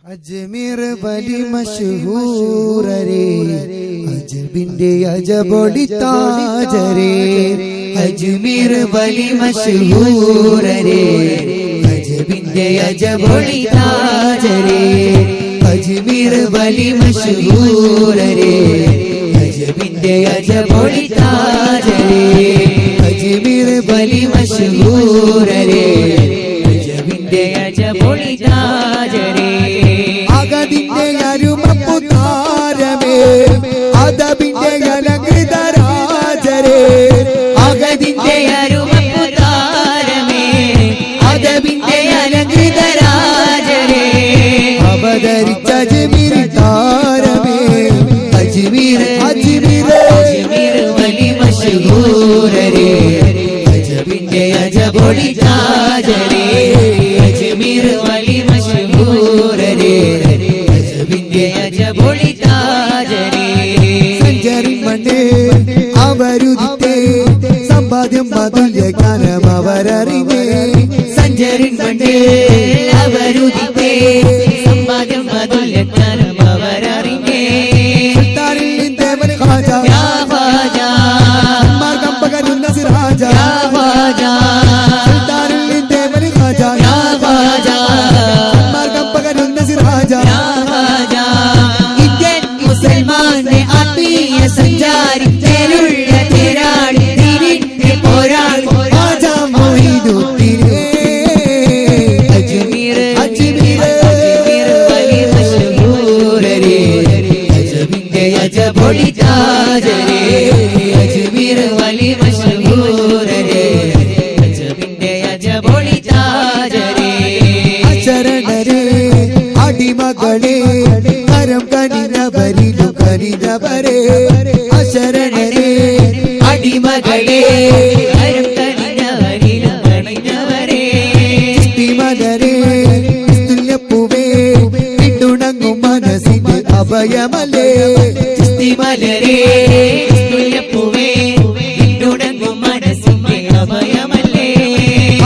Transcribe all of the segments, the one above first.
അജ്മീർ വലി മശഹൂരരേ അജബിന്റെ അജബൊളി താജരേ അജ്മീർ വലി മശഹൂരരേ അജബിന്റെ അജബൊളി താജരേ അജ്മീർ വലി മശഹൂരരേ അജബിന്റെ അജബൊളി താജരേ അജ്മീർ വലി മശഹൂരരേ അജബിന്റെ അജബൊളി താജരേ അകതിന്റെ അരുമപ്പുതാരമേ അദബിന്റെ അലങ്കൃത രാജരേ അകതിന്റെ അരുമപ്പുതാരമേ അദബിന്റെ അലങ്കൃത രാജരേ അവതരിച്ച അജ്മീർ താരമേ അജ്മീർ അജ്മീർ അജ്മീർ വലി മശഹൂരരേ അജബിന്റെ അജബൊളി താജരേ അജ്മീർ വലി മശഹൂരരേ അജബിന്റെ അജബൊളി താജരേ സഞ്ചരി മണ്ണേ അവരുദിത്തേ സമ്പാദ്യം അതുല്യ ഗാനം അവരറിഞ്ഞേ സഞ്ചരി മണ്ണേ അവരുദിത്തേ സമ്പാദ്യം അതുല്യ ഗാനം അവരറിഞ്ഞേ സുൽത്താനിൽ ദേവൻ ഖാജ യാ ഖാജ മാർഗം പകരുന്ന സിറാജ യാ ഖാജ സുൽത്താനിൽ ദേവൻ ഖാജ യാ ഖാജ മാർഗം പകരുന്ന സിറാജ യാ ഖാജ ഇന്ത്യൻ മുസൽമാനെ ആത്മീയ സഞ്ചാരി തേരുള്ള തേരാളി ദീനിന്റെ പോരാളി ഖാജ മൊയ്തുദ്ദീൻ അജ്മീർ അജ്മീർ അജ്മീർ വലി മശഹൂരരേ അജബിന്റെ അജബൊളി താജരേ അജ്മീർ വലി മശഹൂരരേ അജബിന്റെ അജബൊളി താജരേ അശരണരേ അടിമകളെ കരം കനിഞ്ഞവരിലും കനിഞ്ഞവരേ അശരണരേ അടിമകളെ കരം കനിഞ്ഞവരിലും കനിഞ്ഞവരേ ഇസ്തിമലരേ ഇസ്തുല്യപ്പൂവേ പിന്തുണങ്ങും മനസ്സിന്റെ അഭയമലേ ഇസ്തിമലരേ ഇസ്തുല്യപ്പൂവേ പിന്തുണങ്ങും മനസ്സിന്റെ അഭയമലേ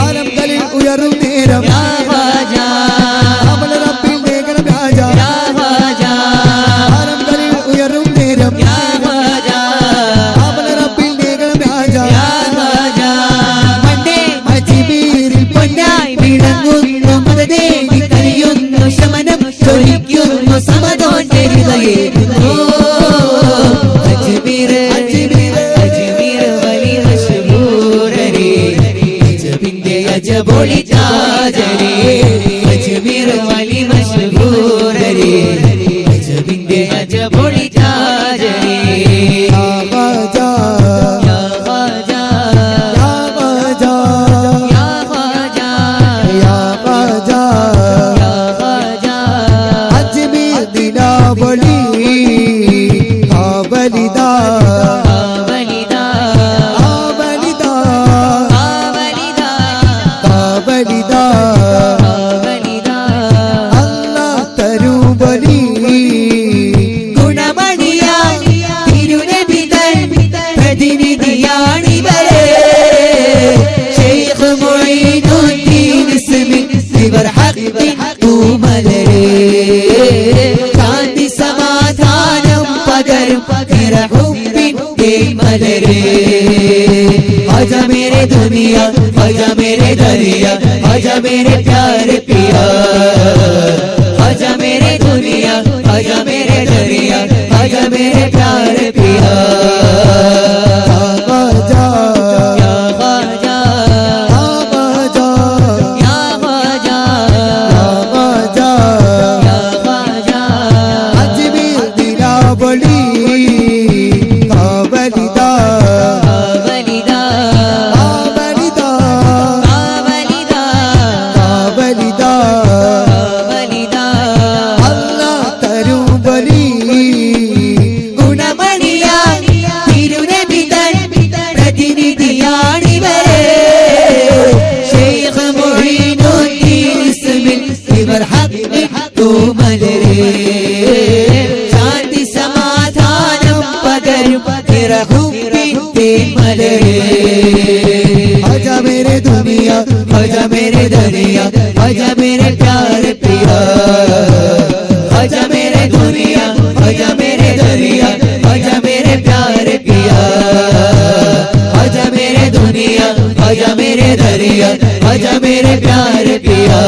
ആലംകളിൽ ഉയരും നേരം യാ ഖാജ അമല റബ്ബിൽ ദേഗനം രാജ യാ ഖാജ ആലംകളിൽ ഉയരും നേരം യാ ഖാജ അമല റബ്ബിൽ ദേഗനം രാജ യാ ഖാജ മണ്ടേ അജ്മീരിൽ പൊന്നായി വിളങ്ങുന്നു മദദേവി കരയുന്നു ശമനം ചൊരിക്കുന്നു സമദോന്റെ ഹൃദയേകുന്നു അജ്മീർ അജ്മീർ അജ്മീർ വലി മശഹൂരരേ അജബിന്റെ അജബൊളി താജരേ അജ്മീർ വലി മശഹൂരരേ അജബിന്റെ അജബൊളി താജരേ യാ ഖാജ യാ ഖാജ യാ ഖാജ യാ ഖാജ യാ ഖാജ യാ ഖാജ അജ്മീർ ദിനാവളി ആവലിദാ ആവലിദാ ആവലിദാ ആവലിദാ ആവലിദാ ആവലിദാ അല്ലാഹ് തരൂബലി ഗുണമണിയായി തിരുനബി തൻ പ്രതിനിധിയാണിവരേ ശൈഖ് മുഈനുദ്ദീൻ ഇസ്മിൻ ഇവർ ഹഖിൻ തൂമലരേ ശാന്തി സമാധാനം പകരും നിറഹുബിന്റെ മലരേ ആജാ മേരെ ദുനിയാ ആജാ മേരെ ദരിയാ ആജാ മേരെ പ്യാരെ പിയാ ആജാ മേരെ ദുനിയാ ആജാ മേരെ ദരിയാ ആജാ മേരെ പ്യാരെ പിയാ ഖാജാ യാ ഖാജാ യാ ഖാജാ യാ ഖാജാ യാ ഖാജാ അജ്മീർ ദിനാവളി ആവലിദാ ആവലിദാ ആവലിദാ ആവലിദാ ആവലിദാ ആവലിദാ അല്ലാഹ് തരൂബലി ഗുണമണിയായി തിരുനബി തൻ പ്രതിനിധിയാണിവരേ ശൈഖ് മുഈനുദ്ദീൻ ഇസ്മിൻ ഇവർ ഹഖിൻ തൂമലരേ ശാന്തി സമാധാനം പകരും നിറഹുബിന്റെ മലരേ ആജാ മേരെ दुनिया, आजा मेरे दरिया, आजा मेरे प्यार पिया। दरिया, आजा मेरे प्यार पिया,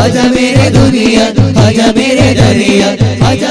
आजा मेरे दुनिया, आजा मेरे दरिया, आजा